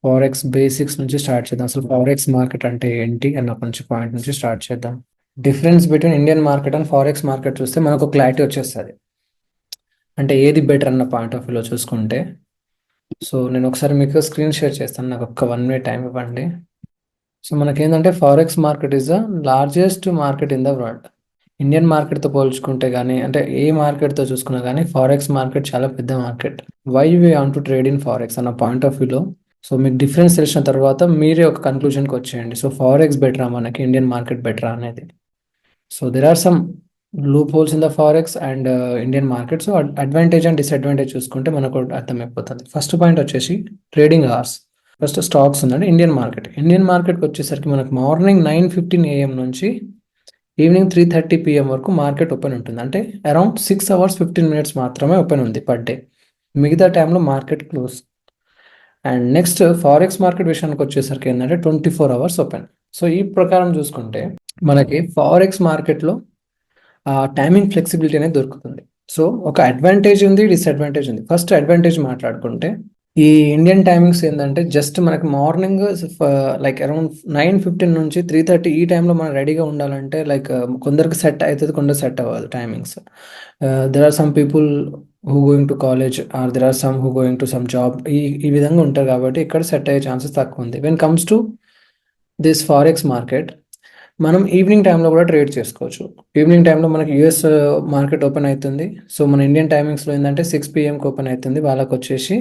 Forex basics నుంచి start చేద్దాం. అసలు ఫారెక్స్ మార్కెట్ అంటే ఏంటి అన్న కొంచెం పాయింట్ నుంచి స్టార్ట్ చేద్దాం. Difference between Indian market and forex market చూస్తే మనకు క్లారిటీ వచ్చేస్తుంది. అంటే ఏది బెటర్ అన్న పాయింట్ ఆఫ్ వ్యూలో చూసుకుంటే, సో నేను ఒకసారి మీకు స్క్రీన్ షేర్ చేస్తాను. నాకు ఒక్క 1 minute టైం ఇవ్వండి. సో మనకేంటంటే forex market is the largest market in the world. Indian మార్కెట్తో పోల్చుకుంటే కానీ, అంటే ఏ మార్కెట్తో చూసుకున్నా కానీ ఫారెక్స్ మార్కెట్ చాలా పెద్ద market. Why we want to trade in forex అన్న పాయింట్ ఆఫ్ వ్యూలో, సో మీకు డిఫరెన్స్ తెలిసిన తర్వాత మీరే ఒక కన్క్లూజన్కి వచ్చేయండి. సో ఫారెక్స్ బెటరా మనకి ఇండియన్ మార్కెట్ బెటరా అనేది. So there are some loopholes in the forex and Indian market. So advantage and disadvantage చూసుకుంటే మనకు అర్థమైపోతుంది. ఫస్ట్ పాయింట్ వచ్చేసి ట్రేడింగ్ అవర్స్. ఫస్ట్ స్టాక్స్ ఉందండి. ఇండియన్ మార్కెట్కి వచ్చేసరికి మనకు మార్నింగ్ 9:15 AM నుంచి ఈవినింగ్ 3:30 PM వరకు మార్కెట్ ఓపెన్ ఉంటుంది. అంటే అరౌండ్ 6 hours 15 minutes మాత్రమే ఓపెన్ ఉంది పర్ డే. మిగతా టైంలో market close. And next forex market విషయానికి వచ్చేసరికి ఏంటంటే 24 hours ఓపెన్. సో ఈ ప్రకారం చూసుకుంటే మనకి ఫారెక్స్ మార్కెట్లో టైమింగ్ ఫ్లెక్సిబిలిటీ అనేది దొరుకుతుంది. సో ఒక అడ్వాంటేజ్ ఉంది, డిసడ్వాంటేజ్ ఉంది. ఫస్ట్ అడ్వాంటేజ్ మాట్లాడుకుంటే, ఈ ఇండియన్ టైమింగ్స్ ఏంటంటే జస్ట్ మనకి మార్నింగ్ లైక్ అరౌండ్ 9:15 నుంచి 3:30 ఈ టైంలో మనం రెడీగా ఉండాలంటే లైక్ కొందరికి సెట్ అవుతుంది, కొందరు సెట్ అవ్వదు timings. There are some people who going to college or there are some who going to some job, ఈ విధంగా ఉంటారు కాబట్టి ఇక్కడ సెట్ అయ్యే ఛాన్సెస్ తక్కువ ఉంది. When comes to this forex market, మనం ఈవినింగ్ టైంలో కూడా ట్రేడ్ చేసుకోవచ్చు. ఈవినింగ్ టైంలో మనకి యూఎస్ మార్కెట్ ఓపెన్ అవుతుంది. సో మన ఇండియన్ టైమింగ్స్లో ఏంటంటే 6 PMకి ఓపెన్ అవుతుంది వాళ్ళకి వచ్చేసి.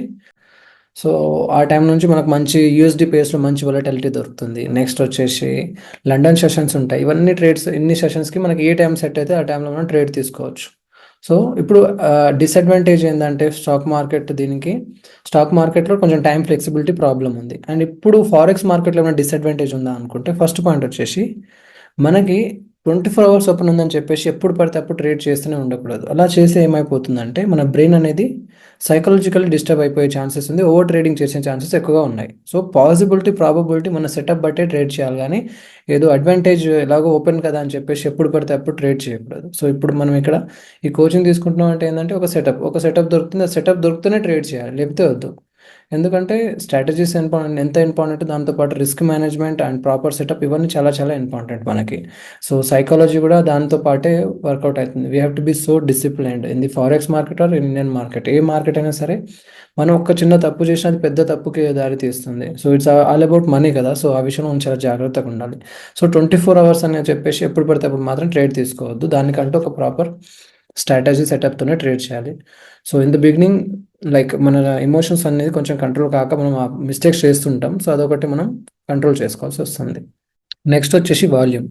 సో ఆ టైం నుంచి మనకు మంచి యూఎస్డి పేస్లో మంచి వొలటిలిటీ దొరుకుతుంది. నెక్స్ట్ వచ్చేసి లండన్ సెషన్స్ ఉంటాయి. ఇవన్నీ ట్రేడ్స్, ఇన్ని సెషన్స్కి మనకి ఏ టైం సెట్ అయితే ఆ టైంలో మనం ట్రేడ్ తీసుకోవచ్చు. సో ఇప్పుడు డిసడ్వాంటేజ్ ఏంటంటే స్టాక్ మార్కెట్లో కొంచెం టైం ఫ్లెక్సిబిలిటీ ప్రాబ్లం ఉంది. అండ్ ఇప్పుడు ఫారెక్స్ మార్కెట్లో ఏమైనా డిసడ్వాంటేజ్ ఉందా అనుకుంటే, ఫస్ట్ పాయింట్ వచ్చేసి మనకి 24 hours ఓపెన్ ఉందని చెప్పేసి ఎప్పుడు పడితే అప్పుడు ట్రేడ్ చేస్తూనే ఉండకూడదు. అలా చేస్తే ఏమైపోతుందంటే మన బ్రెయిన్ అనేది సైకలాజికల్లీ డిస్టర్బ్ అయిపోయే ఛాన్సెస్ ఉంది, ఓవర్ ట్రేడింగ్ చేసే ఛాన్సెస్ ఎక్కువగా ఉన్నాయి. సో ప్రాబబిలిటీ మన సెటప్ బట్టే ట్రేడ్ చేయాలి, కానీ ఏదో అడ్వాంటేజ్ ఎలాగో ఓపెన్ కదా అని చెప్పేసి ఎప్పుడు పడితే అప్పుడు ట్రేడ్ చేయకూడదు. సో ఇప్పుడు మనం ఇక్కడ ఈ కోచింగ్ తీసుకుంటున్నాం అంటే ఏంటంటే ఒక సెటప్ దొరుకుతుంది, ఆ సెటప్ దొరికితేనే ట్రేడ్ చేయాలి, లేకపోతే వద్దు. ఎందుకంటే స్ట్రాటజీస్ ఎంత ఇంపార్టెంట్, దాంతోపాటు risk management and proper setup ఇవన్నీ చాలా చాలా ఇంపార్టెంట్ మనకి. సో సైకాలజీ కూడా దాంతో పాటే వర్కౌట్ అవుతుంది. We have to be so disciplined in the forex market or Indian market. ఏ మార్కెట్ అయినా సరే మనం ఒక చిన్న తప్పు చేసినా అది పెద్ద తప్పుకి దారి తీస్తుంది. So it's all about money కదా. సో ఆ విషయంలో చాలా జాగ్రత్తగా ఉండాలి. సో 24 hours అని చెప్పేసి ఎప్పుడు పడితే అప్పుడు మాత్రం ట్రేడ్ తీసుకోవద్దు. దానికంటూ ఒక ప్రాపర్ స్ట్రాటజీ సెటప్తోనే ట్రేడ్ చేయాలి. So in the beginning like మన ఎమోషన్స్ అనేది కొంచెం కంట్రోల్ కాక మనం మిస్టేక్స్ చేస్తుంటాం. సో అదొకటి మనం కంట్రోల్ చేసుకోవాల్సి వస్తుంది. నెక్స్ట్ వచ్చేసి వాల్యూమ్.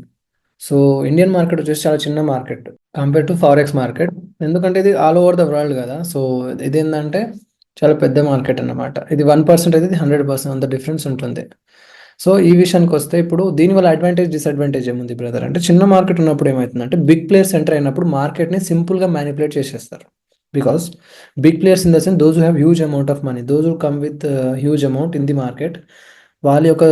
సో ఇండియన్ మార్కెట్ వచ్చేసి చాలా చిన్న market compare to forex market. ఎందుకంటే ఇది ఆల్ ఓవర్ ద వరల్డ్ కదా. సో ఇది ఏంటంటే చాలా పెద్ద మార్కెట్ అన్నమాట. ఇది 1% అయితే ఇది 100% అంత డిఫరెన్స్ ఉంటుంది. సో ఈ విషయానికి వస్తే ఇప్పుడు దీనివల్ల అడ్వాంటేజ్ డిసడ్వాంటేజ్ ఏముంది బ్రదర్ అంటే, చిన్న మార్కెట్ ఉన్నప్పుడు ఏమవుతుందంటే బిగ్ ప్లేయర్స్ ఎంటర్ అయినప్పుడు మార్కెట్ని సింపుల్గా మ్యానిపులేట్ చేసేస్తారు. Because big players in the sense those who have huge amount of money, those who come with huge amount in the market, వాళ్ళ యొక్క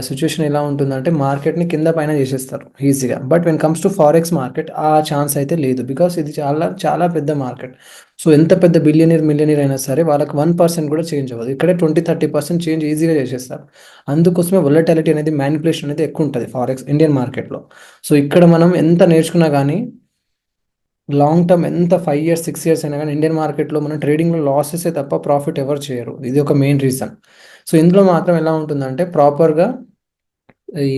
సిచ్యువేషన్ ఎలా ఉంటుందంటే మార్కెట్ని కింద పైన చేసేస్తారు ఈజీగా. But when comes to forex market ఆ ఛాన్స్ అయితే లేదు, బికాస్ ఇది చాలా చాలా పెద్ద మార్కెట్. సో ఎంత పెద్ద మిలియనీర్ అయినా సరే వాళ్ళకి 1% కూడా చేంజ్ అవ్వదు. ఇక్కడే 20-30% చేంజ్ ఈజీగా చేసేస్తారు. అందుకోసమే వొలటిలిటీ అనేది, మ్యానిపులేషన్ అనేది ఎక్కువ ఉంటుంది ఫారెక్స్ ఇండియన్ మార్కెట్లో. సో ఇక్కడ మనం ఎంత నేర్చుకున్నా కానీ లాంగ్ టర్మ్ ఎంత 5 years 6 years అయినా కానీ ఇండియన్ మార్కెట్లో మనం ట్రేడింగ్లో లాసెసే తప్ప ప్రాఫిట్ ఎవరు చేయరు. ఇది ఒక మెయిన్ రీజన్. సో ఇందులో మాత్రం ఎలా ఉంటుందంటే ప్రాపర్గా ఈ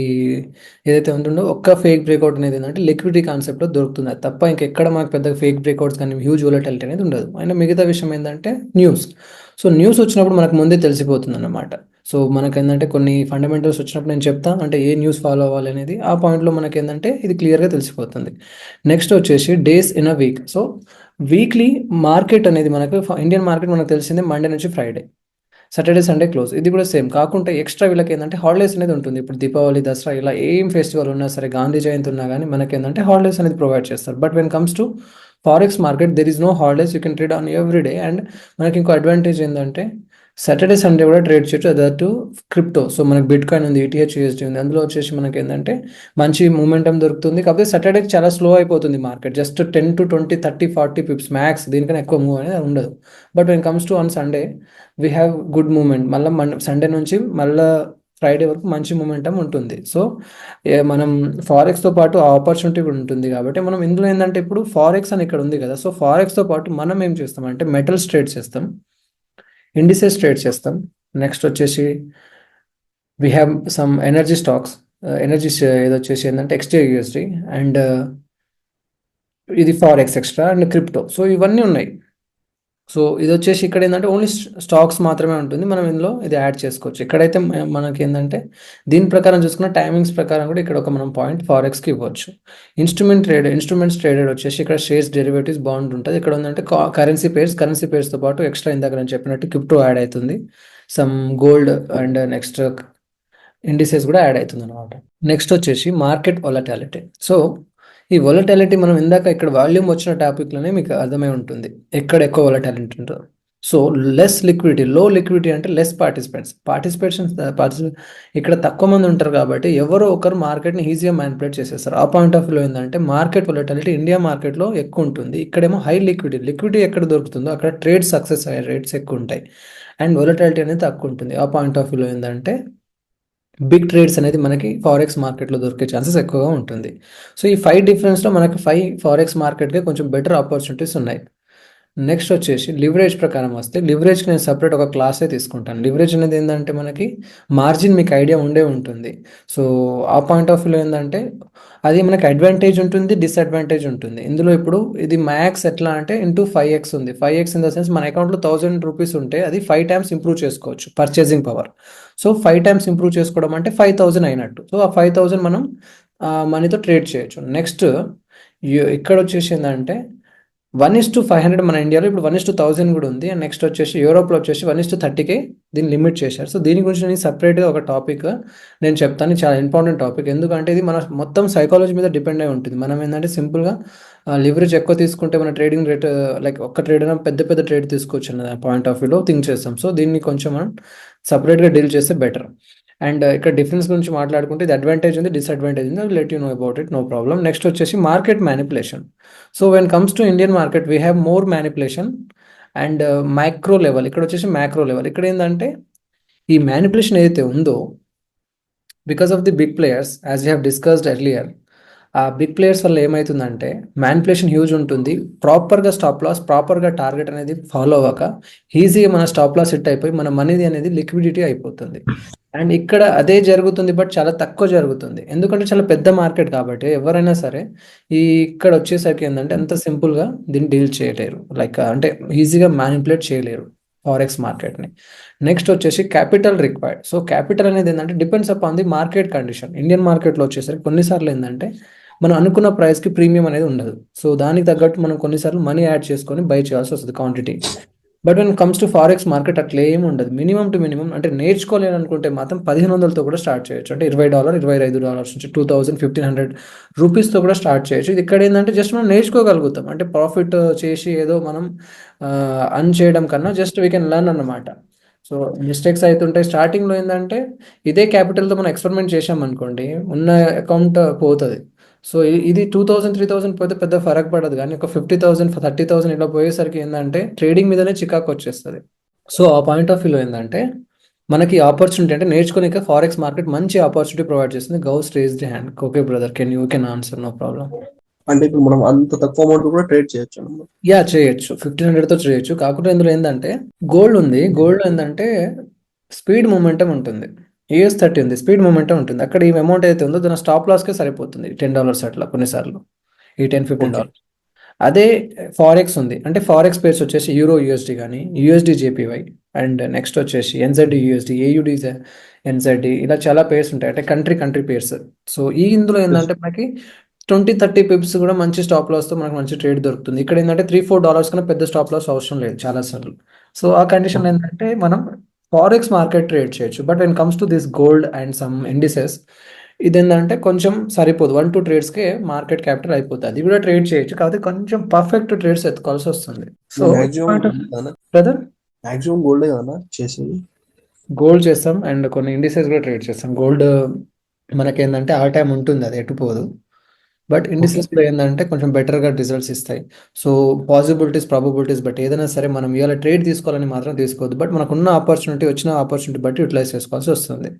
ఏదైతే ఉంటుందో ఒక్క ఫేక్ బ్రేక్అవుట్ అనేది ఏంటంటే లిక్విడిటీ కాన్సెప్ట్లో దొరుకుతుంది. అది తప్ప ఇంకెక్కడ మాకు పెద్ద ఫేక్ బ్రేక్అవుట్స్ కానీ హ్యూజ్ వొలటిలిటీ అనేది ఉండదు. అయినా మిగతా విషయం ఏంటంటే న్యూస్. సో న్యూస్ వచ్చినప్పుడు మనకు ముందే తెలిసిపోతుంది అన్నమాట. సో మనకు ఏంటంటే కొన్ని ఫండమెంటల్స్ వచ్చినప్పుడు నేను చెప్తా అంటే ఏ న్యూస్ ఫాలో అవ్వాలి అనేది, ఆ పాయింట్లో మనకి ఏంటంటే ఇది క్లియర్గా తెలిసిపోతుంది. నెక్స్ట్ వచ్చేసి days in a week. So weekly market అనేది మనకు ఇండియన్ మార్కెట్ మనకు తెలిసిందే మండే నుంచి ఫ్రైడే, సాటర్డే సండే క్లోజ్. ఇది కూడా సేమ్. కాకుండా ఎక్స్ట్రా వీళ్ళకి ఏంటంటే హాలిడేస్ అనేది ఉంటుంది. ఇప్పుడు దీపావళి, దసరా ఇలా ఏం ఫెస్టివల్ ఉన్నా సరే, గాంధీ జయంతి ఉన్నా కానీ మనకి ఏంటంటే హాలిడేస్ అనేది ప్రొవైడ్ చేస్తారు. But when comes to forex market there is no holidays, you can trade on every day. And మనకి ఇంకో అడ్వాంటేజ్ ఏంటంటే సాటర్డే సండే కూడా ట్రేడ్ చేయొచ్చు. Other crypto. సో మనకి బిట్ కాయిన్ ఉంది, ఈటీహెచ్ యూఎస్డి ఉంది. అందులో వచ్చేసి మనకి ఏంటంటే మంచి మూమెంటం దొరుకుతుంది. కాకపోతే సాటర్డేకి చాలా స్లో అయిపోతుంది market. Just 10 to 20, 30, 40 pips max, దీనికన్నా ఎక్కువ మూవ్ అనేది ఉండదు. But when comes to on Sunday we have good moment. మళ్ళీ సండే నుంచి మళ్ళీ ఫ్రైడే వరకు మంచి మూమెంటం ఉంటుంది. సో మనం ఫారెక్స్తో పాటు ఆ ఆపర్చునిటీ కూడా ఉంటుంది. కాబట్టి మనం ఇందులో ఏంటంటే ఇప్పుడు ఫారెక్స్ అని ఇక్కడ ఉంది కదా, సో ఫారెక్స్తో పాటు మనం ఏం చేస్తాం అంటే మెటల్స్ ట్రేడ్ చేస్తాం, ఇండిసెస్ ట్రేడ్ చేస్తాం. నెక్స్ట్ వచ్చేసి we have some energy stocks, energy ఇది వచ్చేసి ఏంటంటే XTUSD అండ్ ఇది forex extra and crypto. So ఇవన్నీ ఉన్నాయి. సో ఇది వచ్చేసి ఇక్కడ ఏంటంటే ఓన్లీ స్టాక్స్ మాత్రమే ఉంటుంది. మనం ఇందులో ఇది యాడ్ చేసుకోవచ్చు. ఇక్కడైతే మనకి ఏంటంటే దీని ప్రకారం చూసుకున్న టైమింగ్స్ ప్రకారం కూడా ఇక్కడ ఒక మనం పాయింట్ ఫారెక్స్కి ఇవ్వచ్చు. ఇన్స్ట్రుమెంట్స్ ట్రేడెడ్ వచ్చేసి ఇక్కడ షేర్స్, డెరివేటివ్స్, బాండ్ ఉంటుంది. ఇక్కడ ఉందంటే కరెన్సీ పేర్స్తో పాటు ఎక్స్ట్రా ఇందాక నేను చెప్పినట్టు క్రిప్టో యాడ్ అవుతుంది, some gold and next indices కూడా యాడ్ అవుతుంది అనమాట. నెక్స్ట్ వచ్చేసి మార్కెట్ వొలటాలిటీ. సో ఈ వొలటాలిటీ మనం ఇందాక ఇక్కడ వాల్యూమ్ వచ్చిన టాపిక్లోనే మీకు అర్థమై ఉంటుంది ఎక్కడ ఎక్కువ వొలటాలిటీ ఉంటుందో. సో లెస్ లిక్విడిటీ, లో లిక్విడిటీ అంటే లెస్ పార్టిసిపేషన్ ఇక్కడ తక్కువ మంది ఉంటారు కాబట్టి ఎవరో ఒకరు మార్కెట్ని ఈజీగా మ్యానిపులేట్ చేసేస్తారు. ఆ పాయింట్ ఆఫ్ వ్యూలో ఏంటంటే మార్కెట్ వొలటాలిటీ ఇండియా మార్కెట్లో ఎక్కువ ఉంటుంది. ఇక్కడేమో హై లిక్విడిటీ ఎక్కడ దొరుకుతుందో అక్కడ ట్రేడ్ సక్సెస్ అయ్యే రేట్స్ ఎక్కువ ఉంటాయి అండ్ వొలటాలిటీ అనేది తక్కువ ఉంటుంది. ఆ పాయింట్ ఆఫ్ వ్యూలో ఏంటంటే బిగ్ ట్రేడ్స్ అనేది మనకి ఫారెక్స్ మార్కెట్లో దొరికే ఛాన్సెస్ ఎక్కువగా ఉంటుంది. సో ఈ 5 డిఫరెన్స్లో మనకి 5 ఫారెక్స్ మార్కెట్కి కొంచెం బెటర్ ఆపర్చునిటీస్ ఉన్నాయి. నెక్స్ట్ వచ్చేసి లివరేజ్ ప్రకారం వస్తే, లివరేజ్కి నేను సపరేట్ ఒక క్లాసే తీసుకుంటాను. లివరేజ్ అనేది ఏంటంటే మనకి మార్జిన్ మీకు ఐడియా ఉండే ఉంటుంది. సో ఆ పాయింట్ ఆఫ్ వ్యూలో ఏంటంటే అది మనకి అడ్వాంటేజ్ ఉంటుంది, డిసడ్వాంటేజ్ ఉంటుంది. ఇందులో ఇప్పుడు ఇది మ్యాక్స్ ఎట్లా అంటే ఇంటూ 5x ఉంది. 5x ఇన్ ద సెన్స్ మన అకౌంట్లో 1000 రూపీస్ ఉంటే అది 5 టైమ్స్ ఇంప్రూవ్ చేసుకోవచ్చు purchasing power. So 5 times improve చేసుకోవడం అంటే 5000 అయినట్టు. సో ఆ 5000 మనం మనీతో ట్రేడ్ చేయొచ్చు. నెక్స్ట్ ఇక్కడ వచ్చేసి ఏంటంటే 1:500 మన ఇండియాలో ఇప్పుడు 1:1000 కూడా ఉంది. అండ్ నెక్స్ట్ వచ్చేసి యూరోప్లో వచ్చేసి 1:30కి దీన్ని లిమిట్ చేశారు. సో దీని గురించి నేను సపరేట్గా ఒక టాపిక్ నేను చెప్తాను, చాలా ఇంపార్టెంట్ టాపిక్. ఎందుకంటే ఇది మన మొత్తం సైకాలజీ మీద డిపెండ్ అయి ఉంటుంది. మనం ఏంటంటే సింపుల్గా లివరేజ్ ఎక్కువ తీసుకుంటే మన ట్రేడింగ్ రేట్ లైక్ ఒక్క ట్రేడ్ అయినా పెద్ద పెద్ద ట్రేడ్ తీసుకోవచ్చు అన్న పాయింట్ ఆఫ్ వ్యూలో థింక్ చేస్తాం. సో దీన్ని కొంచెం మనం సపరేట్గా డీల్ చేస్తే బెటర్. అండ్ ఇక్కడ డిఫరెన్స్ గురించి మాట్లాడుకుంటే ఇది అడ్వాంటేజ్ ఉంది, డిసడ్వాంటేజ్ ఉంది. Let you know about it, no problem. Next వచ్చేసి market manipulation. So when comes to Indian market we have more manipulation and micro level. ఇక్కడ వచ్చేసి మ్యాక్రో లెవెల్. ఇక్కడ ఏంటంటే ఈ మ్యానిపులేషన్ ఏదైతే ఉందో because of the big players, as you have discussed earlier, ఆ big players వల్ల ఏమవుతుందంటే మ్యానిపులేషన్ హ్యూజ్ ఉంటుంది. ప్రాపర్గా స్టాప్ లాస్, ప్రాపర్గా టార్గెట్ అనేది ఫాలో అవ్వక ఈజీగా మన స్టాప్ లాస్ హిట్ అయిపోయి మన మనీ అనేది లిక్విడిటీ అయిపోతుంది. అండ్ ఇక్కడ అదే జరుగుతుంది, బట్ చాలా తక్కువ జరుగుతుంది. ఎందుకంటే చాలా పెద్ద మార్కెట్ కాబట్టి ఎవరైనా సరే ఇక్కడ వచ్చేసరికి ఏంటంటే అంత సింపుల్గా దీన్ని డీల్ చేయలేరు, లైక్ అంటే ఈజీగా మ్యానిపులేట్ చేయలేరు ఫారెక్స్ మార్కెట్ని. నెక్స్ట్ వచ్చేసి క్యాపిటల్ రిక్వైర్డ్. సో క్యాపిటల్ అనేది ఏంటంటే depends upon the market condition. Indian మార్కెట్లో వచ్చేసరికి కొన్నిసార్లు ఏంటంటే మనం అనుకున్న ప్రైస్కి ప్రీమియం అనేది ఉండదు. సో దానికి తగ్గట్టు మనం కొన్నిసార్లు మనీ యాడ్ చేసుకొని బై చేయాల్సి వస్తుంది quantity. But when comes to forex market అట్లా ఏమి ఉండదు. మినిమం టు మినిమం అంటే నేర్చుకోలేనుకుంటే మాత్రం 1500తో కూడా స్టార్ట్ చేయొచ్చు. అంటే $20, $25 నుంచి 2000, 1500 రూపీస్తో కూడా స్టార్ట్ చేయొచ్చు. ఇది ఇక్కడ ఏంటంటే జస్ట్ మనం నేర్చుకోగలుగుతాం. అంటే ప్రాఫిట్ చేసి ఏదో మనం అర్న్ చేయడం కన్నా జస్ట్ వీ కెన్ లర్న్ అన్నమాట. సో మిస్టేక్స్ అవుతుంటాయి స్టార్టింగ్లో. ఏంటంటే ఇదే క్యాపిటల్తో మనం ఎక్స్పెరిమెంట్ చేసామనుకోండి ఉన్న అకౌంట్ పోతుంది. సో ఇది 2000, 3000 పోతే పెద్ద ఫరక్ పడదు, కానీ ఒక 50,000, 30,000 ఇలా పోయేసరికి ఏంటంటే ట్రేడింగ్ మీదనే చికాకు వచ్చేస్తుంది. సో ఆ పాయింట్ ఆఫ్ వ్యూలో ఏంటంటే మనకి ఆపర్చునిటీ అంటే నేర్చుకునే ఫారెక్స్ మార్కెట్ మంచి ఆపర్చునిటీ ప్రొవైడ్ చేస్తుంది. Ghouse raise the hand. Okay brother, can answer, no problem. అంటే ఇప్పుడు మనం అంత తక్కువ అమౌంట్ కూడా ట్రేడ్ చేయొచ్చు అన్నమాట. యా చేయొచ్చు, 1500తో చేయొచ్చు. కాకపోతే ఇందులో ఏంటంటే గోల్డ్ ఉంది. గోల్డ్ ఏంటంటే స్పీడ్ మూమెంటం ఉంటుంది. US30 ఉంది, స్పీడ్ మూమెంటం ఉంటుంది. అక్కడ ఈ అమౌంట్ అయితే ఉందో దాని స్టాప్ లాస్కే సరిపోతుంది, $10 అట్లా కొన్నిసార్లు, ఈ $10-15. అదే ఫారెక్స్ ఉంది అంటే ఫారెక్స్ పేర్స్ వచ్చేసి యూరో యూఎస్డి కానీ యూఎస్డి జేపీవై అండ్ నెక్స్ట్ వచ్చేసి ఎన్జెడ్ యూఎస్డి, ఏయుడి ఎన్జెడ్, ఇలా చాలా పేర్స్ ఉంటాయి. అంటే కంట్రీ పేర్స్. సో ఇందులో ఏంటంటే మనకి 20-30 పిప్స్ కూడా మంచి స్టాప్ లాస్తో మనకు మంచి ట్రేడ్ దొరుకుతుంది. ఇక్కడ ఏంటంటే $3-4 కన్నా పెద్ద స్టాప్ లాస్ అవసరం లేదు చాలా సార్లు. సో ఆ కండిషన్ ఏంటంటే మనం ఫారెక్స్ మార్కెట్ ట్రేడ్ చేయొచ్చు. But when comes to this gold and some indices ఇదేంటంటే కొంచెం సరిపోదు. 1-2 ట్రేడ్స్కే మార్కెట్ క్యాపిటల్ అయిపోతుంది. అది కూడా ట్రేడ్ చేయొచ్చు, కాకపోతే కొంచెం పర్ఫెక్ట్ ట్రేడ్స్ ఎత్తుకోవాల్సి వస్తుంది. సో బ్రదర్ మాక్సిమం గోల్డే కదా చేసేది. గోల్డ్ చేస్తాం అండ్ కొన్ని ఇండిసెస్ కూడా ట్రేడ్ చేస్తాం. గోల్డ్ మనకేందంటే ఆ టైం ఉంటుంది, అది ఎటుపోదు. But okay. ఇండిసెస్లో ఏంటంటే కొంచెం బెటర్గా రిజల్ట్స్ ఇస్తాయి. సో పాసిబిలిటీస్ ప్రాబబిలిటీస్ బట్ ఏదైనా సరే మనం ఇవాళ ట్రేడ్ తీసుకోవాలని మాత్రం తీసుకోవద్దు. బట్ మనకున్న ఆపర్చునిటీ, వచ్చిన ఆపర్చునిటీ బట్టి యూటిలైజ్ చేసుకోవాల్సి వస్తుంది.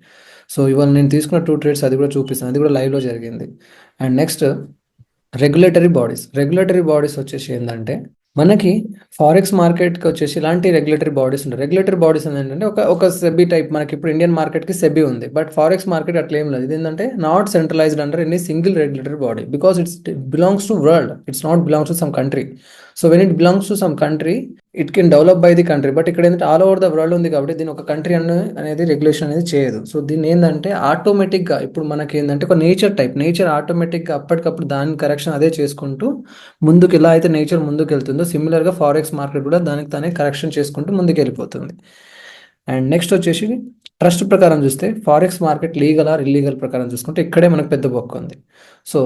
సో ఇవాళ నేను తీసుకున్న 2 ట్రేడ్స్ అది కూడా చూపిస్తాను, అది కూడా లైవ్లో జరిగింది. అండ్ నెక్స్ట్ రెగ్యులేటరీ బాడీస్ వచ్చేసి ఏంటంటే మనకి ఫారెక్స్ మార్కెట్కి వచ్చేసి ఇలాంటి రెగ్యులేటరీ బాడీస్ ఉంటాయి. రెగ్యులేటరీ బాడీస్ ఏంటంటే ఒక సెబీ టైప్, మనకి ఇప్పుడు ఇండియన్ మార్కెట్కి సెబీ ఉంది, బట్ ఫారెక్స్ మార్కెట్ అట్లా ఏం లేదు. ఇది ఏంటంటే not centralized under any single regulatory body because it's belongs to world, it's not belongs to some country. So when it belongs to some country it can develop by the country, but ఇక్కడ ఏంటంటే all over the world ఉంది కాబట్టి దీని ఒక country అనేది regulation అనేది చేయదు. So దీన్ని ఏంటంటే ఆటోమేటిక్గా ఇప్పుడు మనకి ఏంటంటే ఒక నేచర్ ఆటోమేటిక్గా అప్పటికప్పుడు దాని కరెక్షన్ అదే చేసుకుంటూ ముందుకు, ఎలా అయితే నేచర్ ముందుకు వెళ్తుందో సిమిలర్గా ఫారెక్స్ మార్కెట్ కూడా దానికి తానే కరెక్షన్ చేసుకుంటూ ముందుకు వెళ్ళిపోతుంది. అండ్ నెక్స్ట్ వచ్చేసి ట్రస్ట్ ప్రకారం చూస్తే forex market legal are illegal ప్రకారం చూసుకుంటే ఇక్కడే మనకు పెద్ద బొక్క ఉంది. సో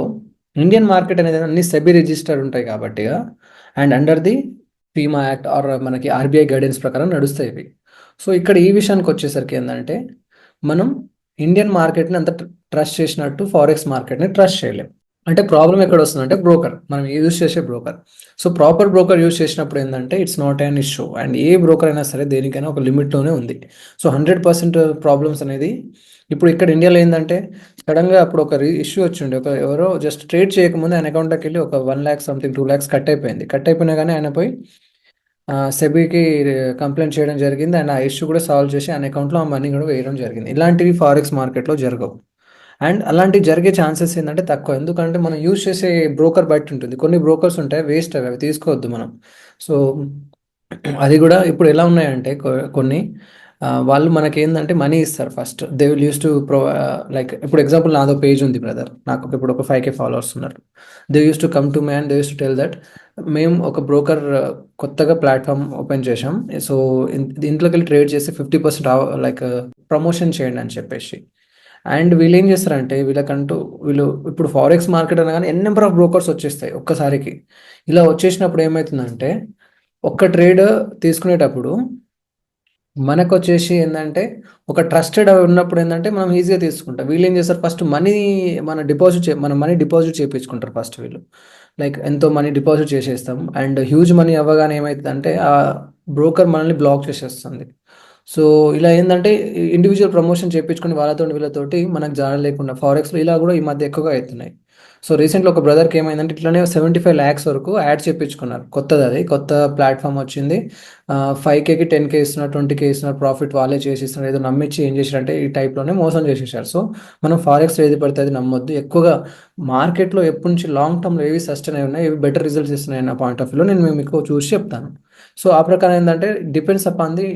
ఇండియన్ మార్కెట్ అనేది అన్ని సెబీ రిజిస్టర్డ్ ఉంటాయి కాబట్టి and under the FEMA act or మనకి ఆర్బీఐ గైడెన్స్ ప్రకారం నడుస్తాయి ఇవి. సో ఇక్కడ ఈ విషయానికి వచ్చేసరికి ఏంటంటే మనం ఇండియన్ మార్కెట్ని అంత ట్రస్ట్ చేసినట్టు ఫారెక్స్ మార్కెట్ని ట్రస్ట్ చేయలేం. అంటే ప్రాబ్లం ఎక్కడ వస్తుందంటే బ్రోకర్, మనం యూజ్ చేసే broker. So proper broker use చేసినప్పుడు ఏంటంటే it's not an issue. And A broker అయినా సరే దేనికైనా ఒక లిమిట్లోనే ఉంది. సో 100% ప్రాబ్లమ్స్ అనేది ఇప్పుడు ఇక్కడ ఇండియాలో ఏంటంటే సడన్గా అప్పుడు ఒక ఇష్యూ వచ్చిండే, ఎవరో జస్ట్ ట్రేడ్ చేయకముందు ఆయన అకౌంట్లోకి వెళ్ళి ఒక 1 lakh సంథింగ్ 2 lakhs కట్ అయిపోయినా కానీ ఆయన పోయి సెబీకి కంప్లైంట్ చేయడం జరిగింది. అండ్ ఆ ఇష్యూ కూడా సాల్వ్ చేసి ఆయన అకౌంట్లో ఆ మనీ కూడా వేయడం జరిగింది. ఇలాంటివి ఫారెక్స్ మార్కెట్లో జరగవు. అండ్ అలాంటివి జరిగే ఛాన్సెస్ ఏంటంటే తక్కువ, ఎందుకంటే మనం యూజ్ చేసే బ్రోకర్ బట్టి ఉంటుంది. కొన్ని బ్రోకర్స్ ఉంటాయి వేస్ట్, అవి తీసుకోవద్దు మనం. సో అది కూడా ఇప్పుడు ఎలా ఉన్నాయంటే కొన్ని వాళ్ళు మనకి ఏంటంటే మనీ ఇస్తారు first. They will use to like ఇప్పుడు ఎగ్జాంపుల్ నాదో పేజ్ ఉంది బ్రదర్, నాకు ఇప్పుడు ఒక 5K ఫాలోవర్స్ ఉన్నారు. They use to come to me and they use to tell that మేము ఒక బ్రోకర్ కొత్తగా ప్లాట్ఫామ్ ఓపెన్ చేసాం, సో దీంట్లోకి వెళ్ళి ట్రేడ్ చేసి 50% లైక్ ప్రమోషన్ చేయండి అని చెప్పేసి. అండ్ వీళ్ళు ఏం చేస్తారంటే వీళ్ళు ఇప్పుడు ఫారెక్స్ మార్కెట్ అనగానే ఎన్ నెంబర్ ఆఫ్ బ్రోకర్స్ వచ్చేస్తాయి ఒక్కసారికి. ఇలా వచ్చేసినప్పుడు ఏమవుతుందంటే ఒక్క ట్రేడ్ తీసుకునేటప్పుడు మనకు వచ్చేసి ఏంటంటే ఒక ట్రస్టెడ్ ఉన్నప్పుడు ఏంటంటే మనం ఈజీగా తీసుకుంటాం. వీళ్ళు ఏం చేస్తారు ఫస్ట్ మన మనీ డిపాజిట్ చేయించుకుంటారు ఫస్ట్ వీళ్ళు. లైక్ ఎంతో మనీ డిపాజిట్ చేసేస్తాం అండ్ హ్యూజ్ మనీ అవ్వగానే ఏమవుతుందంటే ఆ బ్రోకర్ మనల్ని బ్లాక్ చేసేస్తుంది. సో ఇలా ఏంటంటే ఇండివిజువల్ ప్రమోషన్ చేయించుకుని వాళ్ళతో వీళ్ళతోటి మనకు జాడ లేకుండా ఫారెక్స్లో ఇలా కూడా ఈ మధ్య ఎక్కువగా అవుతున్నాయి. సో రీసెంట్గా ఒక బ్రదర్కి ఏమైందంటే ఇట్లానే 75 lakhs వరకు యాడ్ చేయించుకున్నారు. కొత్త ప్లాట్ఫామ్ వచ్చింది. 5Kకి 10K ఇస్తున్నారు, 20K ఇస్తున్నారు, ప్రాఫిట్ వాళ్ళే చేసి ఇస్తున్నారు, ఏదో నమ్మించి ఏం చేశారంటే ఈ టైప్లోనే మోసం చేసేసారు. సో మనం ఫారెక్స్ ఏది పడితే అది నమ్మొద్దు. ఎక్కువగా మార్కెట్లో ఎప్పటి నుంచి లాంగ్ టర్మ్లో ఏవి సస్టైన్ అయి ఉన్నాయి, ఏవి బెటర్ రిజల్ట్స్ ఇస్తున్నాయి అన్న పాయింట్ ఆఫ్ వ్యూలో నేను మీకు చూసి చెప్తాను. సో ఆ ప్రకారం ఏంటంటే డిపెండ్స్ అపాన్ ది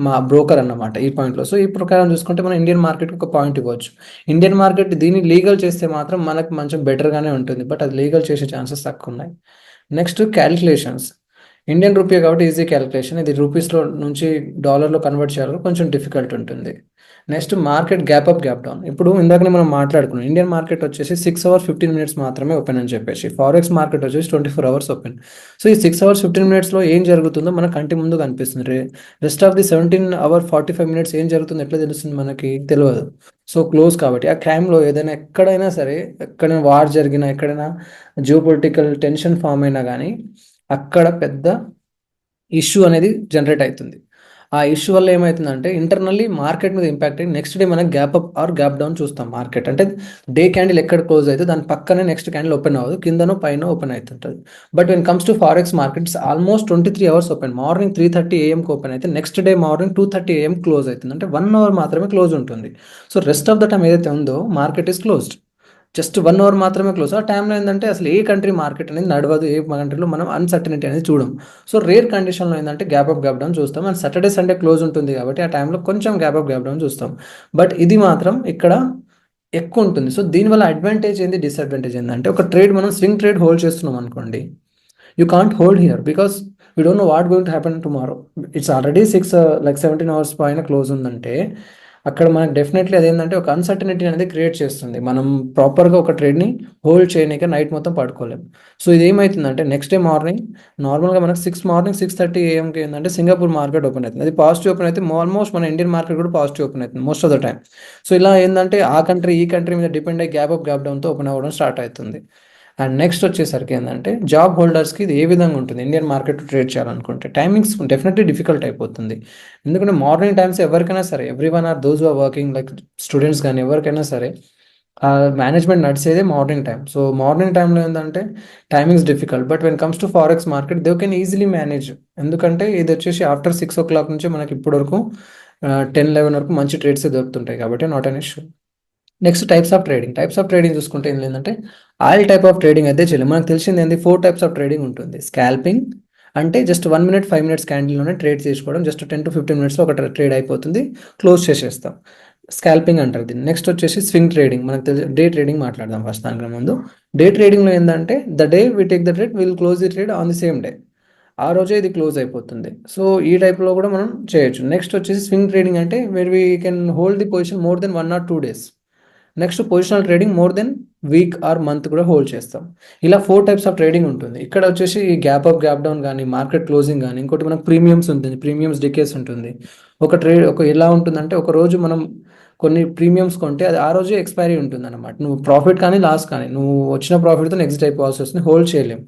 మా బ్రోకర్ అన్నమాట ఈ పాయింట్లో. సో ఈ ప్రకారం చూసుకుంటే మనం ఇండియన్ మార్కెట్కి ఒక పాయింట్ ఇవ్వచ్చు. ఇండియన్ మార్కెట్ దీన్ని లీగల్ చేస్తే మాత్రం మనకు కొంచెం బెటర్గానే ఉంటుంది, బట్ అది లీగల్ చేసే ఛాన్సెస్ తక్కువ ఉన్నాయి. Next calculations. ఇండియన్ రూపీ కాబట్టి ఈజీ క్యాలిక్యులేషన్, ఇది రూపీస్లో నుంచి డాలర్లో కన్వర్ట్ చేయాలి కొంచెం డిఫికల్ట్ ఉంటుంది. Next market gap up gap down. ఇప్పుడు ఇందాకనే మనం మాట్లాడుకున్నాం ఇండియన్ మార్కెట్ వచ్చేసి 6 hours 15 minutes మాత్రమే ఓపెన్ అని చెప్పేసి, ఫారెక్స్ మార్కెట్ వచ్చేసి 24 hours ఓపెన్. సో ఈ 6 hours 15 minutesలో ఏం జరుగుతుందో మనకు కంటి ముందు కనిపిస్తుంది. Rest of the 17 hours 45 minutes ఏం జరుగుతుందో ఎట్లా తెలుస్తుంది, మనకి తెలియదు. సో క్లోజ్ కాబట్టి ఆ టైంలో ఏదైనా ఎక్కడైనా సరే, ఎక్కడైనా వార్ జరిగినా, ఎక్కడైనా జియో పొలిటికల్ టెన్షన్ ఫామ్ అయినా కానీ అక్కడ పెద్ద ఇష్యూ అనేది జనరేట్ అవుతుంది. ఆ ఇష్యూ వల్ల ఏమవుతుందంటే ఇంటర్నల్లీ మార్కెట్ మీద ఇంపాక్ట్ అయ్యి నెక్స్ట్ డే మనం gap up or gap down చూస్తాం. మార్కెట్ అంటే డే క్యాండిల్ ఎక్కడ క్లోజ్ అయితే దాని పక్కనే నెక్స్ట్ క్యాండిల్ ఓపెన్ అవ్వదు, కిందనో పైన ఓపెన్ అవుతుంటుంది. But when comes to forex markets almost 23 hours open. Morning 3:30 AM open అయితే next day morning 2:30 AM close అవుతుంది. అంటే 1 hour మాత్రమే క్లోజ్ ఉంటుంది. So rest of the time ఏదైతే ఉందో market is closed, just 1 hour మాత్రమే క్లోజ్. ఆ టైంలో ఏంటంటే అసలు ఏ కంట్రీ మార్కెట్ అనేది నడవదు, ఏ కంట్రీలో మనం అన్సర్టనిటీ అనేది చూడం. సో రేర్ కండిషన్లో ఏంటంటే గ్యాప్ అప్ గ్యాప్ డౌన్ చూస్తాం. అండ్ సాటర్డే సండే క్లోజ్ ఉంటుంది కాబట్టి ఆ టైంలో కొంచెం గ్యాప్ అప్ గ్యాప్ డౌన్ చూస్తాం. బట్ ఇది మాత్రం ఇక్కడ ఎక్కువ ఉంటుంది. సో దీనివల్ల అడ్వాంటేజ్ ఏంది, డిసడ్వాంటేజ్ ఏంటంటే ఒక ట్రేడ్ మనం స్వింగ్ ట్రేడ్ హోల్డ్ చేస్తున్నాం అనుకోండి, you can't hold here because we don't know what going to happen tomorrow. It's already 17 hours పైన క్లోజ్ ఉందంటే అక్కడ మనకు డెఫినెట్లీ అదేంటంటే ఒక అన్సర్టనిటీ అనేది క్రియేట్ చేస్తుంది. మనం ప్రాపర్గా ఒక ట్రేడ్ని హోల్డ్ చేయనీక నైట్ మొత్తం పడుకోలేము. సో ఇది ఏమవుతుందంటే నెక్స్ట్ డే మార్నింగ్ నార్మల్గా మనకు మార్నింగ్ 6:30 AM ఏంటంటే సింగపూర్ మార్కెట్ ఓపెన్ అవుతుంది. అది పాజిటివ్ ఓపెన్ అయితే ఆల్మోస్ట్ మన ఇండియన్ మార్కెట్ కూడా పాజిటివ్ ఓపెన్ అవుతుంది most of the time. So ఇలా ఏంటంటే ఆ కంట్రీ ఈ కంట్రీ మీద డిపెండ్ అయ్యి గ్యాప్ అప్ గ్యాప్ డౌన్తో ఓపెన్ అవ్వడం స్టార్ట్ అవుతుంది. అండ్ నెక్స్ట్ వచ్చేసరికి ఏంటంటే జాబ్ హోల్డర్స్కి ఇది ఏ విధంగా ఉంటుంది ఇండియన్ మార్కెట్ ట్రేడ్ చేయాలనుకుంటే టైమింగ్స్ డెఫినెట్లీ డిఫికల్ట్ అయిపోతుంది. ఎందుకంటే మార్నింగ్ టైమ్స్ ఎవరికైనా సరే every one or those are working like students కానీ ఎవరికైనా సరే మేనేజ్మెంట్ నడిచేదే మార్నింగ్ టైం. సో మార్నింగ్ టైంలో ఏంటంటే timings difficult, but when comes to forex market they can easily manage. ఎందుకంటే ఇది వచ్చేసి ఆఫ్టర్ 6 o'clock నుంచి మనకి ఇప్పటి వరకు 10-11 వరకు మంచి ట్రేడ్స్ దొరుకుతుంటాయి కాబట్టి not an issue. Next types of trading చూసుకుంటే ఏంటంటే ఆల్ టైప్ ఆఫ్ ట్రేడింగ్ అయితే చేయలేదు. మనకు తెలిసింది ఏంటి 4 types ఆఫ్ ట్రేడింగ్ ఉంటుంది. స్కాల్పింగ్ అంటే జస్ట్ 1 minute 5 minutes క్యాండిల్లోనే ట్రేడ్ చేసుకోవడం, జస్ట్ 10 to 15 minutes ఒక ట్రేడ్ అయిపోతుంది, క్లోజ్ చేసేస్తాం. స్కాల్పింగ్ అంటారు దీన్ని. నెక్స్ట్ వచ్చేసి స్వింగ్ ట్రేడింగ్, మనకు తెలిసి డే ట్రేడింగ్ మాట్లాడదాం ఫస్ట్ దానికన్నా ముందు. డే ట్రేడింగ్లో ఏంటంటే the day we take the trade will close the trade on the same day, ఆ రోజే ఇది క్లోజ్ అయిపోతుంది. సో ఈ టైప్లో కూడా మనం చేయొచ్చు. నెక్స్ట్ వచ్చేసి స్వింగ్ ట్రేడింగ్ అంటే where we can hold the position more than 1 or 2 days. Next positional trading more than week or month కూడా హోల్డ్ చేస్తాం. ఇలా 4 types ఆఫ్ ట్రేడింగ్ ఉంటుంది. ఇక్కడ వచ్చేసి గ్యాప్ అప్ గ్యాప్ డౌన్ కానీ మార్కెట్ క్లోజింగ్ కానీ, ఇంకోటి మనకు ప్రీమియమ్స్ ఉంటుంది, ప్రీమియమ్స్ డికేస్ ఉంటుంది. ఒక ఎలా ఉంటుందంటే ఒక రోజు మనం కొన్ని ప్రీమియమ్స్ కొంటే అది ఆ రోజే ఎక్స్పైరీ ఉంటుంది అనమాట. నువ్వు ప్రాఫిట్ కానీ లాస్ కానీ నువ్వు వచ్చిన ప్రాఫిట్తో ఎగ్జిట్ అయిపోవాల్సి వస్తుంది, హోల్డ్ చేయలేం.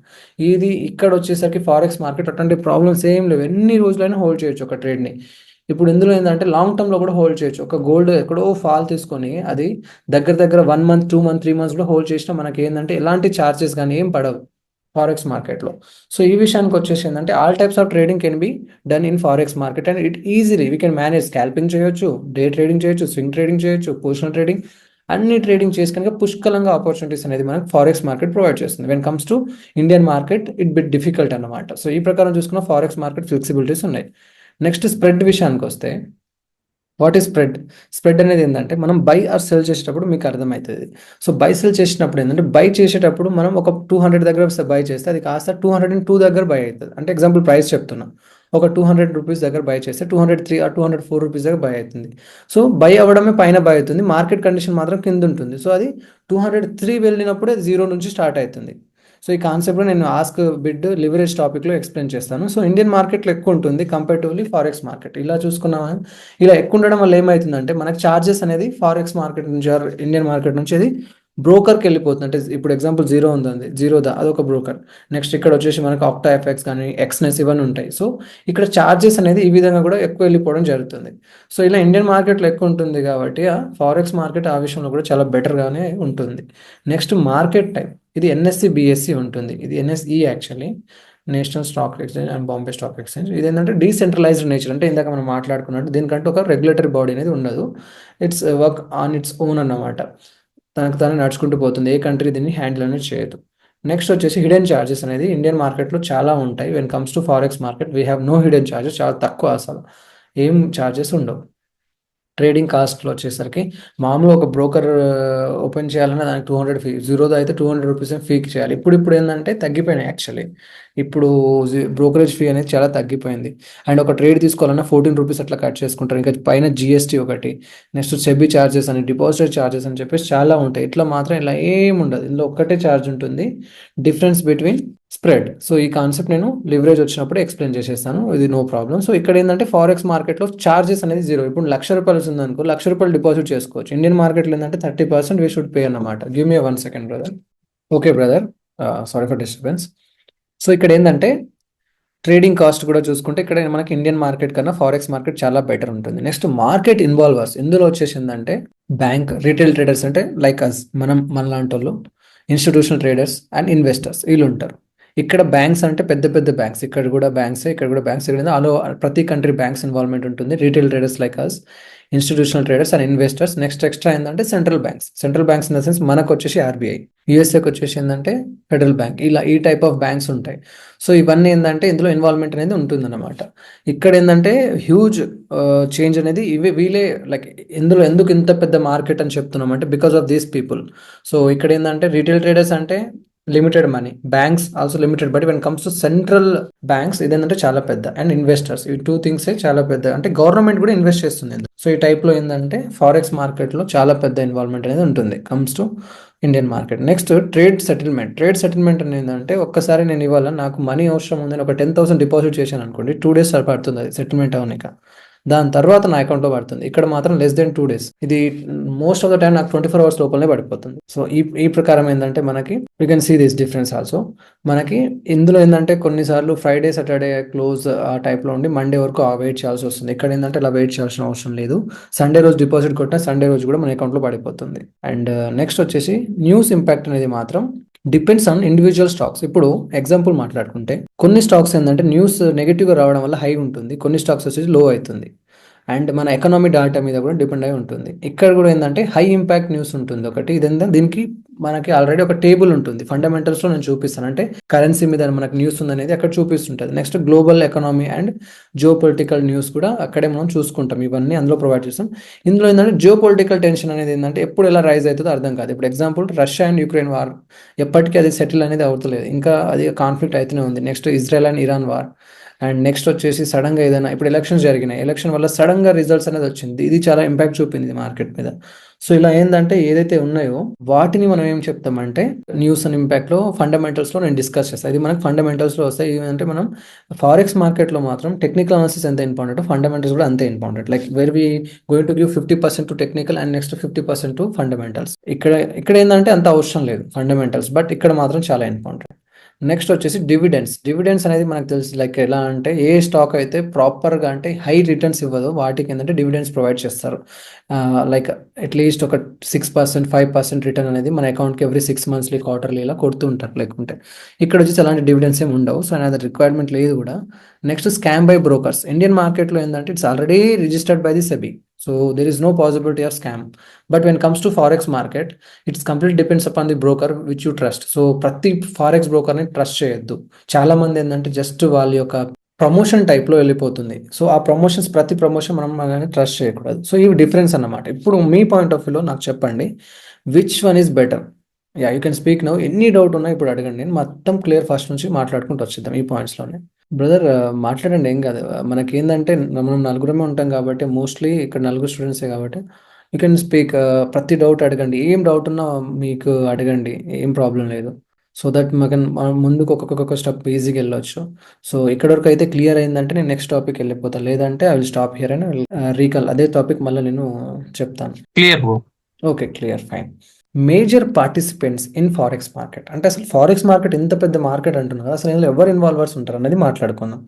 ఇది ఇక్కడ వచ్చేసరికి ఫారెక్స్ మార్కెట్ అట్లాంటి ప్రాబ్లమ్స్ ఏం లేవు, ఎన్ని రోజులైనా హోల్డ్ చేయొచ్చు ఒక ట్రేడ్ని. ఇప్పుడు ఇందులో ఏంటంటే లాంగ్ టర్మ్లో కూడా హోల్డ్ చేయొచ్చు. ఒక గోల్డ్ ఎక్కడో ఫాల్ తీసుకొని అది దగ్గర దగ్గర 1 month 2 month 3 months కూడా హోల్డ్ చేసినా మనకి ఏంటంటే ఎలాంటి ఛార్జెస్ కానీ ఏం పడవు ఫారెక్స్ మార్కెట్లో. సో ఈ విషయానికి వచ్చేసి ఏంటంటే all types of trading can be done in forex market and it easily we can manage. Scalping చేయొచ్చు, డే ట్రేడింగ్ చేయొచ్చు, స్వింగ్ ట్రేడింగ్ చేయొచ్చు, పొజిషనల్ ట్రేడింగ్, అన్ని ట్రేడింగ్ చేసి కనుక పుష్కలంగా ఆపర్చునిటీస్ అనేది మనకు ఫారెక్స్ మార్కెట్ ప్రొవైడ్ చేస్తుంది. When comes to Indian market it bit difficult అన్నమాట. సో ఈ ప్రకారం చూసుకున్న ఫారెక్స్ మార్కెట్ ఫ్లెక్సిబిలిటీస్ ఉన్నాయి. నెక్స్ట్ స్ప్రెడ్ విషయానికి వస్తే వాట్ ఈస్ స్ప్రెడ్ అనేది ఏంటంటే మనం బై ఆర్ సెల్ చేసేటప్పుడు మీకు అర్థమవుతుంది. సో బై సెల్ చేసినప్పుడు ఏంటంటే బై చేసేటప్పుడు మనం ఒక 200 దగ్గర బై చేస్తే అది కాస్త 202 దగ్గర బై అవుతుంది. అంటే ఎగ్జాంపుల్ ప్రైస్ చెప్తున్నా, ఒక 200 రూపీస్ దగ్గర బై చేస్తే 203 ఆర్ 204 రూపీస్ దగ్గర బై అవుతుంది. సో బై అవ్వడమే పైన బై అవుతుంది, మార్కెట్ కండిషన్ మాత్రం కింద ఉంటుంది. సో అది 203 వెళ్ళినప్పుడే 0 నుంచి స్టార్ట్ అవుతుంది. సో ఈ కాన్సెప్ట్లో నేను ఆస్క్ బిడ్ లివరేజ్ టాపిక్లో ఎక్స్ప్లెయిన్ చేస్తాను. సో ఇండియన్ మార్కెట్లో ఎక్కువ ఉంటుంది కంపేటివ్లీ ఫారెక్స్ మార్కెట్. ఇలా చూసుకున్నామా, ఇలా ఎక్కువ ఉండడం వల్ల ఏమవుతుందంటే మనకు ఛార్జెస్ అనేది ఫారెక్స్ మార్కెట్ నుంచి ఇండియన్ మార్కెట్ నుంచి అది బ్రోకర్కి వెళ్ళిపోతుంది. అంటే ఇప్పుడు ఎగ్జాంపుల్ జీరోదా అదొక బ్రోకర్. నెక్స్ట్ ఇక్కడ వచ్చేసి మనకు ఆక్టా ఎఫెక్ట్స్ కానీ ఎక్స్నెస్ ఇవన్నీ ఉంటాయి. సో ఇక్కడ ఛార్జెస్ అనేది ఈ విధంగా కూడా ఎక్కువ వెళ్ళిపోవడం జరుగుతుంది. సో ఇలా ఇండియన్ మార్కెట్లో ఎక్కువ ఉంటుంది కాబట్టి ఫారెక్స్ మార్కెట్ ఆ విషయంలో కూడా చాలా బెటర్గానే ఉంటుంది. నెక్స్ట్ మార్కెట్ టైప్, ఇది ఎన్ఎస్సి బిఎస్సి ఉంటుంది. ఇది NSE actually, national stock exchange and Bombay stock exchange. ఇది ఏంటంటే డీసెంట్రలైజ్డ్ నేచర్, అంటే ఇందాక మనం మాట్లాడుకున్నట్టు దీనికంటే ఒక రెగ్యులేటరీ బాడీ అనేది ఉండదు. It's work on its own అన్నమాట, తనకు తానే నడుచుకుంటూ పోతుంది, ఏ కంట్రీ దీన్ని హ్యాండిల్ అనేది చేయదు. నెక్స్ట్ వచ్చేసి హిడెన్ ఛార్జెస్ అనేది ఇండియన్ మార్కెట్లో చాలా ఉంటాయి. When comes to forex market we have no hidden charges, చాలా తక్కువ, అసలు ఏం ఛార్జెస్ ఉండవు. ట్రేడింగ్ కాస్ట్లో వచ్చేసరికి మామూలు ఒక బ్రోకర్ ఓపెన్ చేయాలన్నా దానికి 200 ఫీ, జీరోదో అయితే 200 రూపీస్ ఫీకి చేయాలి. ఇప్పుడు ఏంటంటే తగ్గిపోయినాయి యాక్చువల్లీ. ఇప్పుడు బ్రోకరేజ్ ఫీ అనేది చాలా తగ్గిపోయింది. అండ్ ఒక ట్రేడ్ తీసుకోవాలన్నా 14 రూపీస్ అట్లా కట్ చేసుకుంటారు. ఇంకా పైన జిఎస్టీ ఒకటి, నెక్స్ట్ సెబీ ఛార్జెస్ అని, డిపాజిట్ ఛార్జెస్ అని చెప్పేసి చాలా ఉంటాయి. ఇట్లా మాత్రం ఇలా ఏమి ఉండదు, ఇందులో ఒక్కటే ఛార్జ్ ఉంటుంది, డిఫరెన్స్ బిట్వీన్ స్ప్రెడ్. సో ఈ కాన్సెప్ట్ నేను లివరేజ్ వచ్చినప్పుడు ఎక్స్ప్లెయిన్ చేసేస్తాను, ఇది నో ప్రాబ్లం. సో ఇక్కడ ఏంటంటే ఫారెక్స్ మార్కెట్లో ఛార్జెస్ అనేది 0. ఇప్పుడు 1,00,000 రూపాయలు ఉందనుకో, 1,00,000 రూపాయలు డిపాజిట్ చేసుకోవచ్చు. ఇండియన్ మార్కెట్లో ఏంటంటే 30% వీ షుడ్ పే అన్నమాట. Give me 1 second brother. Okay brother, sorry for disturbance. So ఇక్కడ ఏంటంటే ట్రేడింగ్ కాస్ట్ కూడా చూసుకుంటే ఇక్కడ మనకి ఇండియన్ మార్కెట్ కన్నా ఫారెక్స్ మార్కెట్ చాలా బెటర్ ఉంటుంది. నెక్స్ట్ మార్కెట్ ఇన్వాల్వర్స్, ఇందులో వచ్చేసిందంటే బ్యాంక్, రీటైల్ ట్రేడర్స్ అంటే లైక్ అస్ మన లాంటి వాళ్ళు, ఇన్స్టిట్యూషనల్ ట్రేడర్స్ అండ్ ఇన్వెస్టర్స్ వీళ్ళు ఉంటారు. ఇక్కడ బ్యాంక్స్ అంటే పెద్ద పెద్ద బ్యాంక్స్, ఇక్కడ కూడా బ్యాంక్స్, ఇక్కడ అలో ప్రతి కంట్రీ బ్యాంక్స్ ఇన్వాల్వ్మెంట్ ఉంటుంది. Retail traders like us, institutional traders and investors. Next extra ఏంటంటే central banks in the sense మనకు వచ్చేసి ఆర్బీఐ, యూఎస్ఏకి వచ్చేసి ఏంటంటే ఫెడరల్ బ్యాంక్, ఇలా ఈ టైప్ ఆఫ్ బ్యాంక్స్ ఉంటాయి. సో ఇవన్నీ ఏంటంటే ఇందులో ఇన్వాల్వ్మెంట్ అనేది ఉంటుందన్నమాట. ఇక్కడ ఏంటంటే హ్యూజ్ చేంజ్ అనేది వీళ్ళే లైక్ ఇందులో ఎందుకు ఇంత పెద్ద మార్కెట్ అని చెప్తున్నాం అంటే because of these people. So ఇక్కడ ఏంటంటే రీటైల్ ట్రేడర్స్ అంటే limited money, banks also limited, but when comes to central banks ఇదేంటంటే చాలా పెద్ద, అండ్ ఇన్వెస్టర్స్, ఈ టూ థింగ్స్ చాలా పెద్ద, అంటే గవర్నమెంట్ కూడా ఇన్వెస్ట్ చేస్తుంది ఇందులో. సో ఈ టైప్లో ఏంటంటే ఫారెక్స్ మార్కెట్లో చాలా పెద్ద ఇన్వాల్వ్మెంట్ అనేది ఉంటుంది comes to Indian market. Next trade settlement. Trade settlement అనేది ఏంటంటే ఒక్కసారి నేను ఇవాళ నాకు మనీ అవసరం ఉందని ఒక 10,000 డిపాజిట్ చేశాను అనుకోండి, 2 days పడుతుంది అది సెటిల్మెంట్ అవనిక. దాని తర్వాత నా అకౌంట్లో పడుతుంది. ఇక్కడ మాత్రం less than 2 days. ఇది మోస్ట్ ఆఫ్ ద టైం నాకు 24 hours లోపలనే పడిపోతుంది. సో ఈ ప్రకారం ఏంటంటే మనకి we can see this difference also. మనకి ఇందులో ఏంటంటే కొన్నిసార్లు ఫ్రైడే సాటర్డే క్లోజ్ ఆ టైప్లో ఉండి మండే వరకు వెయిట్ చేయాల్సి వస్తుంది. ఇక్కడ ఏంటంటే ఇలా వెయిట్ చేయాల్సిన అవసరం లేదు. సండే రోజు డిపాజిట్ కొట్టినా సండే రోజు కూడా మన అకౌంట్లో పడిపోతుంది. అండ్ నెక్స్ట్ వచ్చేసి న్యూస్ ఇంపాక్ట్ అనేది మాత్రం డిపెండ్స్ ఆన్ ఇండివిజువల్ స్టాక్స్. ఇప్పుడు ఎగ్జాంపుల్ మాట్లాడుకుంటే కొన్ని స్టాక్స్ ఏంటంటే న్యూస్ నెగిటివ్గా రావడం వల్ల హై ఉంటుంది, కొన్ని స్టాక్స్ వచ్చేసి లో అవుతుంది. అండ్ మన ఎకనామిక్ డేటా మీద కూడా డిపెండ్ అయి ఉంటుంది. ఇక్కడ కూడా ఏంటంటే హై ఇంపాక్ట్ న్యూస్ ఉంటుంది ఒకటి. ఇదంతా దీనికి మనకి ఆల్రెడీ ఒక టేబుల్ ఉంటుంది, ఫండమెంటల్స్లో నేను చూపిస్తాను. అంటే కరెన్సీ మీద మనకు న్యూస్ ఉందనేది అక్కడ చూపిస్తుంటుంది. Next global economy and geopolitical news కూడా అక్కడే మనం చూసుకుంటాం. ఇవన్నీ అందులో ప్రొవైడ్ చేస్తాం. ఇందులో ఏంటంటే జియో పొలిటికల్ టెన్షన్ అనేది ఏంటంటే ఎప్పుడు ఎలా రైజ్ అవుతుందో అర్థం కాదు. ఇప్పుడు example Russia and Ukraine war, ఎప్పటికీ అది సెటిల్ అనేది అవుతలేదు, ఇంకా అది కాన్ఫ్లిక్ట్ అయితేనే ఉంది. Next Israel and Iran war. And next వచ్చేసి సడన్గా ఏదైనా ఇప్పుడు ఎలక్షన్స్ జరిగినాయి, ఎలక్షన్ వల్ల సడన్గా రిజల్ట్స్ అనేది వచ్చింది, ఇది చాలా ఇంపాక్ట్ చూపింది మార్కెట్ మీద. సో ఇలా ఏంటంటే ఏదైతే ఉన్నాయో వాటిని మనం ఏం చెప్తామంటే న్యూస్ అండ్ ఇంపాక్ట్లో ఫండమెంటల్స్లో నేను డిస్కస్ చేస్తాను. ఇది మనకు ఫండమెంటల్స్లో వస్తాయి. ఏంటంటే మనం ఫారెక్స్ మార్కెట్లో మాత్రం టెక్నికల్ అనాలిసిస్ ఎంత ఇంపార్టెంట్, ఫండమెంటల్స్ కూడా అంతే important. Like where we going to give 50% to technical and next 50% to fundamentals. ఇక్కడ ఏంటంటే అంత అవసరం లేదు ఫండమెంటల్స్, బట్ ఇక్కడ మాత్రం చాలా ఇంపార్టెంట్. నెక్స్ట్ వచ్చేసి డివిడెండ్స్ అనేది మనకు తెలుసు. లైక్ ఎలా అంటే ఏ స్టాక్ అయితే ప్రాపర్గా అంటే హై రిటర్న్స్ ఇవ్వదో వాటికి ఏంటంటే డివిడెండ్స్ ప్రొవైడ్ చేస్తారు. లైక్ అట్లీస్ట్ ఒక 6%, 5% రిటర్న్ అనేది మన అకౌంట్కి ఎవ్రీ 6 months క్వార్టర్లీ ఇలా కొడుతూ ఉంటారు. లేకుంటే ఇక్కడ వచ్చేసి అలాంటి డివిడెండ్స్ ఏమి ఉండవు. సో అనేది రిక్వైర్మెంట్ లేదు కూడా. Next scam by brokers. Indian మార్కెట్లో ఏంటంటే it's already registered by the SEBI, so there is no possibility of scam. But when comes to forex market it's complete depends upon the broker which you trust. సో ప్రతి forex బ్రోకర్ని trust చేయొద్దు. చాలా మంది ఏంటంటే just వాళ్ళ యొక్క promotion టైప్లో వెళ్ళిపోతుంది. సో ఆ ప్రమోషన్స్ ప్రతి ప్రమోషన్ మనం ట్రస్ట్ చేయకూడదు. సో ఇవి డిఫరెన్స్ అన్నమాట. ఇప్పుడు మీ పాయింట్ ఆఫ్ వ్యూలో నాకు చెప్పండి, which one is better? You can speak now. ఎన్ని డౌట్ ఉన్నా ఇప్పుడు అడగండి, నేను మొత్తం క్లియర్ ఫస్ట్ నుంచి మాట్లాడుకుంటూ వచ్చేద్దాం ఈ పాయింట్స్లోనే. బ్రదర్ మాట్లాడండి, ఏం కాదు. మనకి ఏంటంటే మనం నలుగురమే ఉంటాం కాబట్టి, మోస్ట్లీ ఇక్కడ నలుగురు స్టూడెంట్సే కాబట్టి యూ కెన్ స్పీక్. ప్రతి డౌట్ అడగండి, ఏం డౌట్ ఉన్నా మీకు అడగండి, ఏం ప్రాబ్లం లేదు. సో దట్ మనం ముందుకు ఒక్కొక్క స్టెప్ ఈజీగా వెళ్ళొచ్చు. సో ఇక్కడ వరకు అయితే క్లియర్ అయిందంటే నేను నెక్స్ట్ టాపిక్ వెళ్ళిపోతాను, లేదంటే I will stop here and recall అదే టాపిక్ మళ్ళీ నేను చెప్తాను. Clear bro. Okay, clear, fine. Major participants in forex market. అంటే అసలు ఫారెక్స్ మార్కెట్ ఇంత పెద్ద మార్కెట్ అంటున్నారు, అసలు ఇందులో ఎవరు ఇన్వాల్వర్స్ ఉంటారు అనేది మాట్లాడుకుందాం.